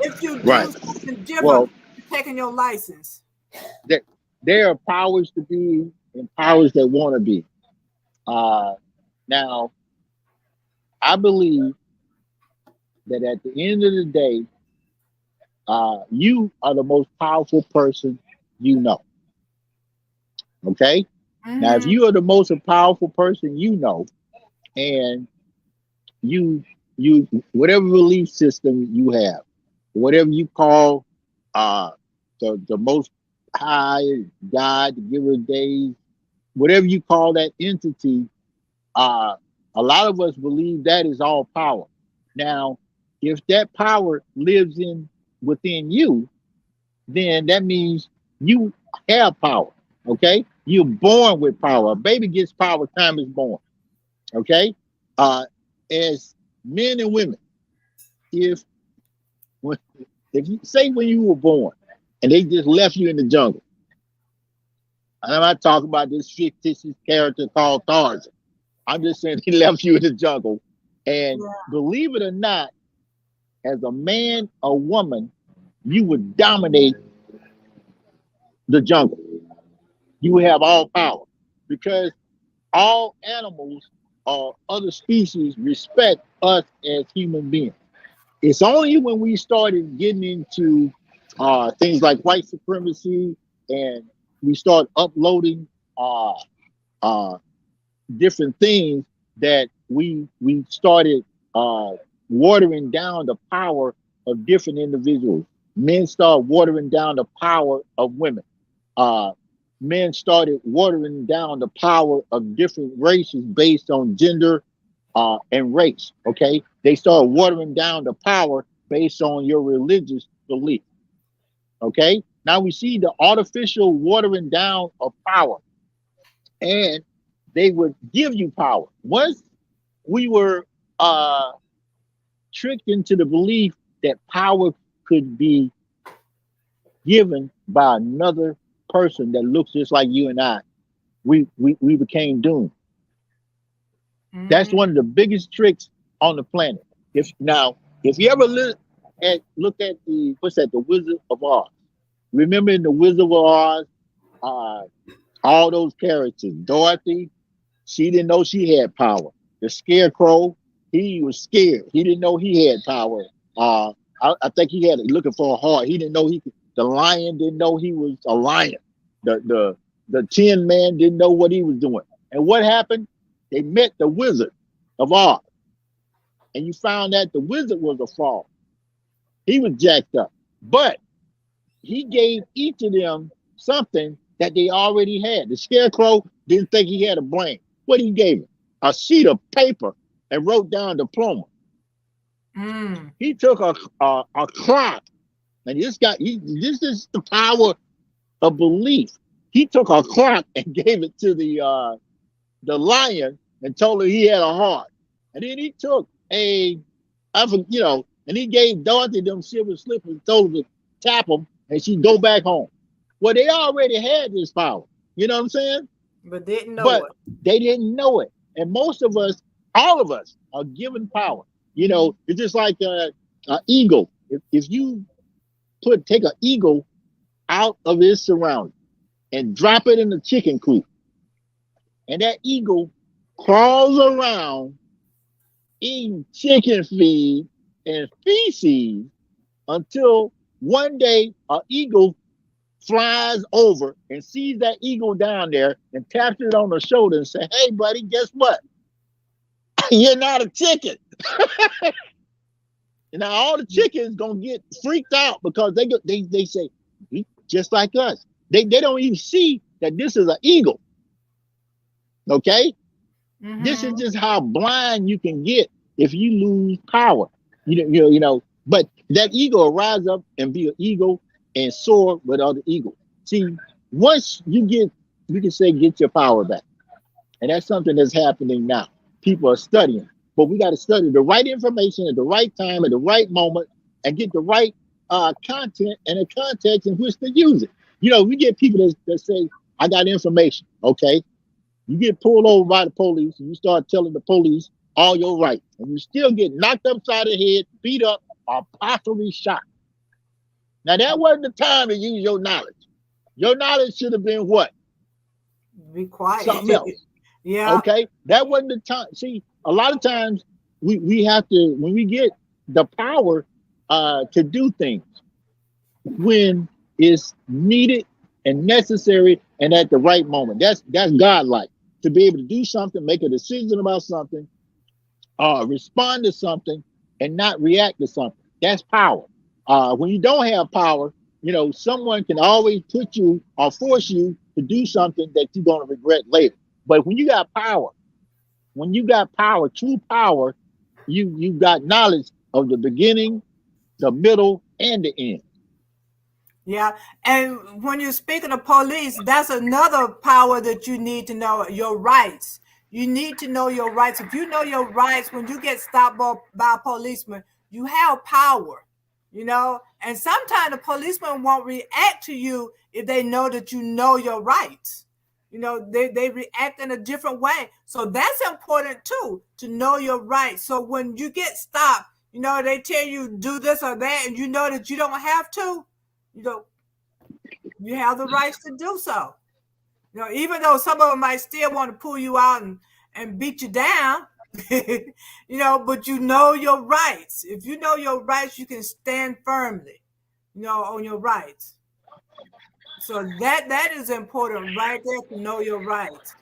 If you right. do something different, Well, you're taking your license. there, there are powers to be and powers that want to be. Uh, Now, I believe that at the end of the day, you are the most powerful person you know. Okay. Now, if Mm-hmm. you are the most powerful person you know, and you whatever belief system you have, whatever you call uh the most high God, the giver of days, whatever you call that entity, uh a lot of us believe that is all power. Now, if that power lives in within you, then that means you have power. Okay, you're born with power. A baby gets power time is born. Okay, uh as men and women, if when, if you say when you were born and they just left you in the jungle, and I'm not talking about this fictitious character called Tarzan. I'm just saying he left you in the jungle, and Yeah. believe it or not, as a man or woman, you would dominate the jungle. You would have all power because all animals or other species respect us as human beings. It's only when we started getting into things like white supremacy and we start uploading uh, uh, different things that we started uh, watering down the power of different individuals. Men start watering down the power of women. Uh, Men started watering down the power of different races based on gender and race. Okay, they started watering down the power based on your religious belief. Okay, now we see the artificial watering down of power, and they would give you power. Once we were tricked into the belief that power could be given by another person that looks just like you and I, we became doomed. That's Mm-hmm. one of the biggest tricks on the planet. If you ever look at the what's that, the Wizard of Oz. Remember in the Wizard of Oz, uh, all those characters. Dorothy, she didn't know she had power. The Scarecrow, he was scared. He didn't know he had power. I think he had looking for a heart. He didn't know he could. The lion didn't know he was a lion. The Tin Man didn't know what he was doing. And what happened? They met the Wizard of Oz, and you found that the Wizard was a fraud. He was jacked up, but he gave each of them something that they already had. The Scarecrow didn't think he had a brain. What he gave him? A sheet of paper and wrote down diploma. Mm. He took a clock, and this is the power of belief. He took a clock and gave it to the lion and told her he had a heart. And then he took and he gave Dorothy them silver slippers and told her to tap them and she'd go back home. Well, they already had this power. You know what I'm saying? But didn't know But it. they didn't know it. And most of us, all of us, are given power. It's just like an eagle. If you take an eagle out of its surroundings and drop it in the chicken coop, and that eagle crawls around eating chicken feed and feces until one day an eagle flies over and sees that eagle down there and taps it on the shoulder and say, "Hey, buddy, guess what? You're not a chicken." And now all the chickens gonna get freaked out because they say, "He just like us." They don't even see that this is an eagle. Okay, this is Mm-hmm. just how blind you can get if you lose power. But that eagle will rise up and be an eagle and soar with other eagles. See, once you can say get your power back. And that's something that's happening now. People are studying, but we got to study the right information at the right time, at the right moment, and get the right content and a context in which to use it. We get people that say, "I got information." Okay. You get pulled over by the police and you start telling the police all your rights, and you still get knocked upside the head, beat up, or possibly shot. Now, that wasn't the time to use your knowledge. Your knowledge should have been what? Be quiet. Something else. Yeah. Okay, that wasn't the time. See, a lot of times we have to, when we get the power to do things when it's needed and necessary and at the right moment. That's godlike, to be able to do something, make a decision about something, respond to something, and not react to something. That's power. When you don't have power, someone can always put you or force you to do something that you're going to regret later. But when you got power, true power, you got knowledge of the beginning, the middle, and the end. Yeah. And when you're speaking of police, that's another power that you need to know your rights. You need to know your rights. If you know your rights, when you get stopped by a policeman, you have power, and sometimes the policeman won't react to you if they know that you know your rights. They react in a different way. So that's important too, to know your rights. So when you get stopped, they tell you do this or that, and you know that you don't have to, you know, you have the rights to do so. Even though some of them might still want to pull you out and beat you down, but you know your rights. If you know your rights, you can stand firmly, on your rights. So that is important right there, to know your rights.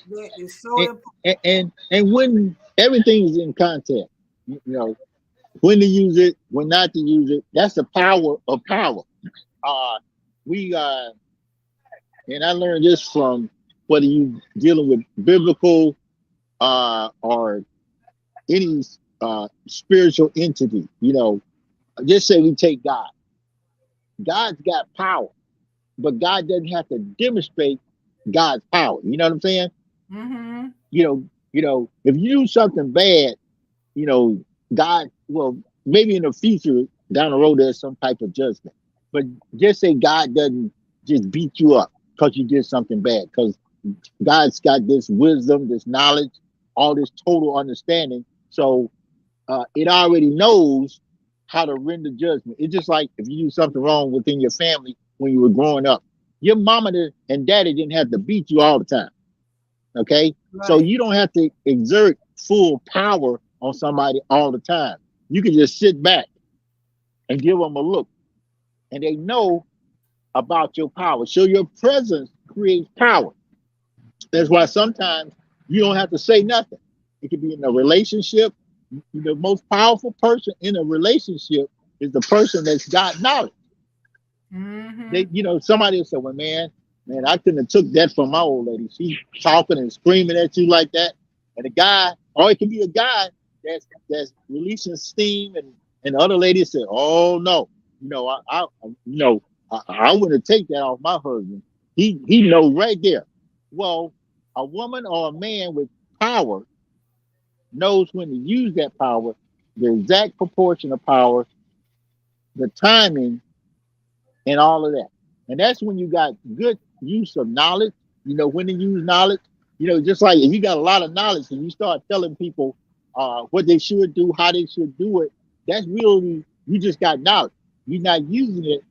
That is so And important. when everything is in context, when to use it, when not to use it. That's the power of power. Uh, we and I learned this from whether you dealing with biblical or any spiritual entity. Just say we take God. God's got power, but God doesn't have to demonstrate God's power. You know what I'm saying? Mm-hmm. If you do something bad, you know, God, well, maybe in the future down the road there's some type of judgment. But just say God doesn't just beat you up because you did something bad, because God's got this wisdom, this knowledge, all this total understanding. So it already knows how to render judgment. It's just like if you do something wrong within your family when you were growing up, your mama and daddy didn't have to beat you all the time. Okay. So Right. you don't have to exert full power on somebody all the time. You can just sit back and give them a look, and they know about your power. So your presence creates power. That's why sometimes you don't have to say nothing. It could be in a relationship. The most powerful person in a relationship is the person that's got knowledge. Mm-hmm. Somebody will say, "Well, man, I couldn't have took that from my old lady. She's talking and screaming at you like that." And a guy, or it can be a guy that's releasing steam, and the other lady said, "Oh no, I wouldn't take that off my husband. He knows right there. Well, a woman or a man with power knows when to use that power, the exact proportion of power, the timing, and all of that. And that's when you got good use of knowledge. You know when to use knowledge. You know, just like if you got a lot of knowledge and you start telling people what they should do, how they should do it, that's really you just got knowledge. You're not using it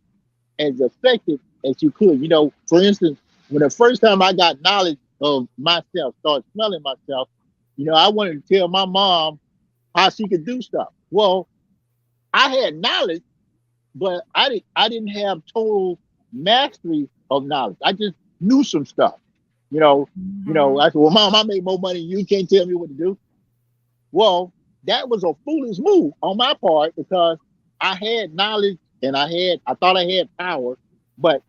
as effective as you could. You know, for instance, when the first time I got knowledge of myself, started smelling myself, you know, I wanted to tell my mom how she could do stuff. Well, I had knowledge, but I didn't have total mastery of knowledge. I just knew some stuff. You know, Mm-hmm. I said, well, mom, I make more money than you can't tell me what to do. Well, that was a foolish move on my part because I had knowledge and I thought I had power, but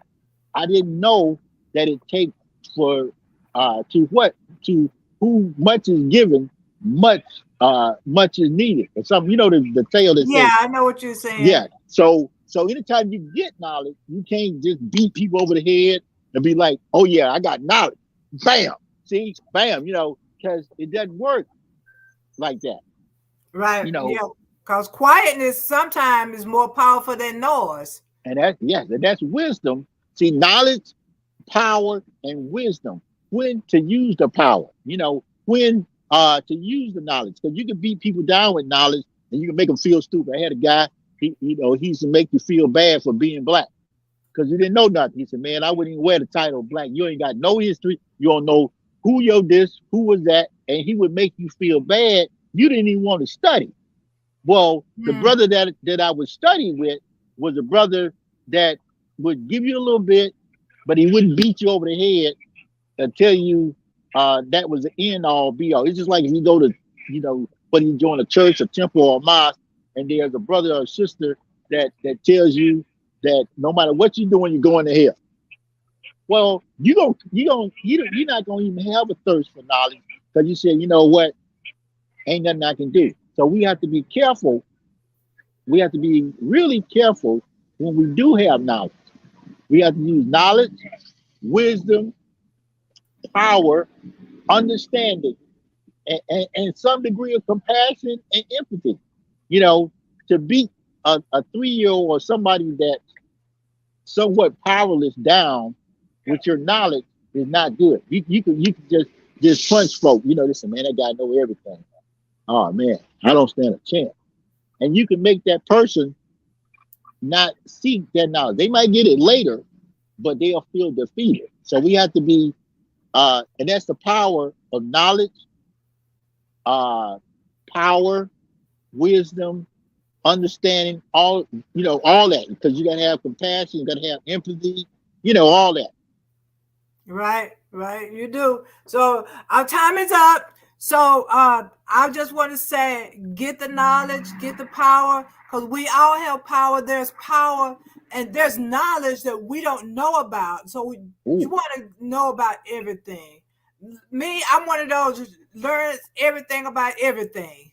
I didn't know that it takes for to what to who much is given, much is needed. Or something, you know, the tale that Yeah, says, I know what you're saying. yeah. So anytime you get knowledge, you can't just beat people over the head and be like, oh yeah, I got knowledge. Bam. See, bam, you know, because it doesn't work like that. Right. You know, Yeah. Because quietness sometimes is more powerful than noise. and that's yes, and that's wisdom. See, knowledge, power, and wisdom. When to use the power, you know, when to use the knowledge. Because you can beat people down with knowledge and you can make them feel stupid. I had a guy, he used to make you feel bad for being black because you didn't know nothing. He said, man, I wouldn't even wear the title of black. You ain't got no history. You don't know who your this, who was that. And he would make you feel bad. You didn't even want to study. Well, the Mm. brother that I was studying with was a brother that would give you a little bit, but he wouldn't beat you over the head and tell you that was the end all be all. It's just like if you go to, you know, whether you join a church, a temple, or a mosque, and there's a brother or a sister that tells you that no matter what you're doing, you're going to hell. Well, you're not gonna even have a thirst for knowledge because you say, you know what, ain't nothing I can do. So we have to be careful. We have to be really careful when we do have knowledge. We have to use knowledge, wisdom, power, understanding, and some degree of compassion and empathy. You know, to beat a 3 year old or somebody that's somewhat powerless down with your knowledge is not good. You can just punch folk. You know, listen, man, that guy know everything. Oh man, I don't stand a chance. And you can make that person not seek that knowledge. They might get it later, but they'll feel defeated. So we have to be, and that's the power of knowledge, uh, power, wisdom, understanding, all all that. Because you gotta have compassion, you gotta have empathy, all that. Right, right, you do. So our time is up. So I just want to say, get the knowledge, get the power, because we all have power. There's power, and there's knowledge that we don't know about. So you Ooh, want to know about everything. Me, I'm one of those who learns everything about everything.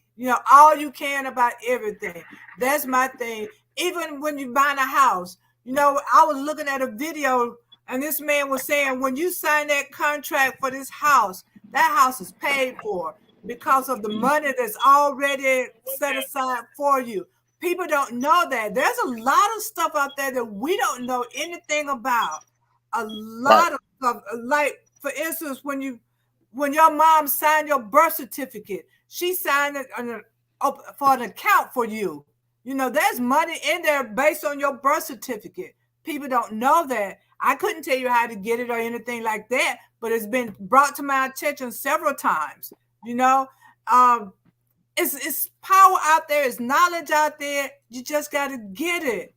All you can about everything. That's my thing. Even when you buying a house, I was looking at a video and this man was saying, when you sign that contract for this house, that house is paid for because of the money that's already set aside for you. People don't know that. There's a lot of stuff out there that we don't know anything about. A right, lot of stuff. Like, for instance, when your mom signed your birth certificate, she signed it for an account for you. There's money in there based on your birth certificate. People don't know that. I couldn't tell you how to get it or anything like that, but it's been brought to my attention several times. You know, um, it's power out there, it's knowledge out there. You just got to get it.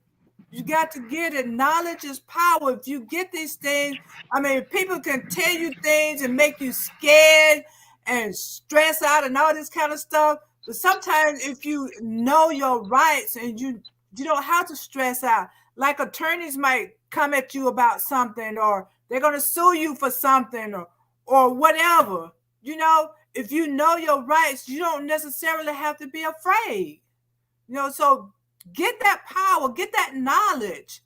You got to get it. Knowledge is power. If you get these things, I mean, people can tell you things and make you scared and stress out and all this kind of stuff. But sometimes if you know your rights and you don't have to stress out. Like attorneys might come at you about something, or they're gonna sue you for something, or whatever. If you know your rights, you don't necessarily have to be afraid. So get that power, get that knowledge,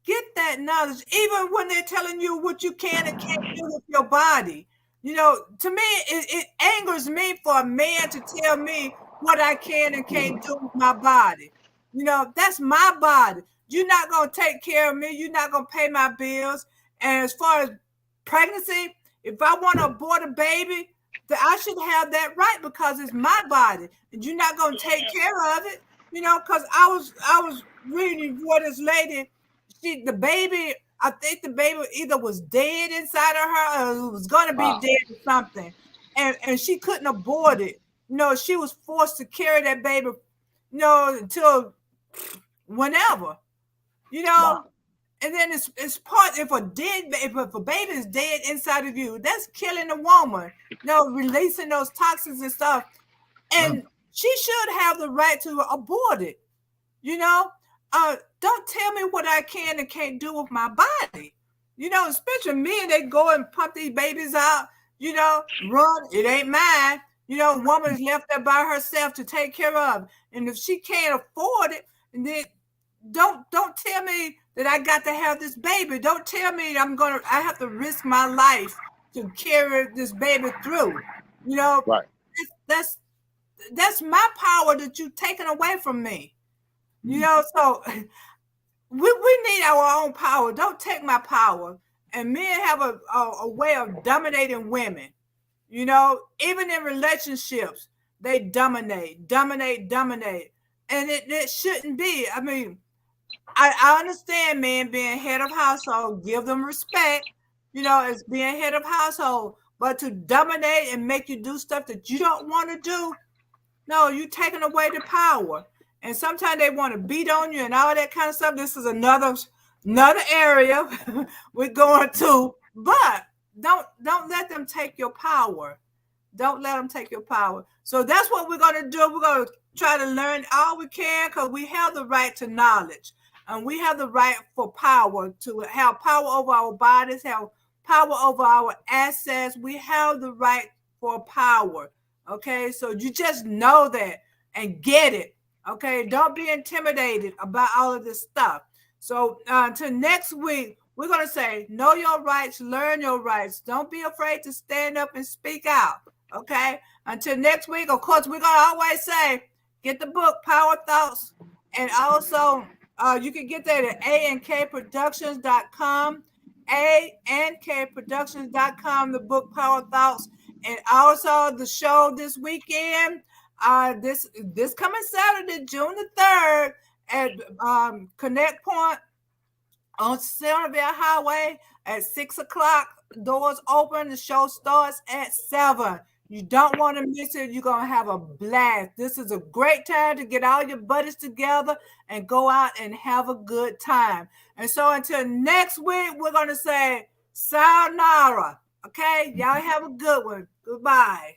Get that knowledge, even when they're telling you what you can and can't do with your body. You know, to me, it angers me for a man to tell me what I can and can't do with my body. You know, that's my body. You're not going to take care of me. You're not going to pay my bills. And as far as pregnancy, if I want to abort a baby, that I should have that right because it's my body. And you're not going to take care of it. You know, because I was reading where this lady, the baby, I think the baby either was dead inside of her or it was going to be Wow. dead or something. And she couldn't abort it. You know, she was forced to carry that baby, you know, until whenever, you know. Wow. And then it's part, if a baby is dead inside of you, that's killing a woman, you know, releasing those toxins and stuff. Mm. And she should have the right to abort it. You know, don't tell me what I can and can't do with my body. You know, especially men, they go and pump these babies out, you know, run, it ain't mine. You know, woman is left there by herself to take care of. And if she can't afford it, and then don't tell me that I got to have this baby. Don't tell me I have to risk my life to carry this baby through. You know, Right. that's that's my power that you've taken away from me. You Mm. know, so we need our own power. Don't take my power. And men have a way of dominating women. You know, even in relationships, they dominate. And it shouldn't be. I mean, I understand men being head of household, give them respect, you know, as being head of household. But to dominate and make you do stuff that you don't want to do, no, you taking away the power. And sometimes they want to beat on you and all that kind of stuff. This is another area we're going to. But don't let them take your power. Don't let them take your power. So that's what we're going to do. We're going to try to learn all we can because we have the right to knowledge. And we have the right for power, to have power over our bodies, have power over our assets. We have the right for power. Okay, so you just know that and get it. Okay, don't be intimidated about all of this stuff. So until next week, we're going to say, know your rights, learn your rights. Don't be afraid to stand up and speak out. Okay, until next week, of course, we're going to always say, get the book, Power Thoughts. And also, you can get that at ankproductions.com, ankproductions.com, the book Power Thoughts. And also the show this weekend, this coming Saturday, June the 3rd, at Connect Point on Sylvia Highway at 6 o'clock. Doors open. The show starts at 7. You don't want to miss it. You're going to have a blast. This is a great time to get all your buddies together and go out and have a good time. And so until next week, we're going to say sayonara. Okay? Y'all have a good one. Goodbye.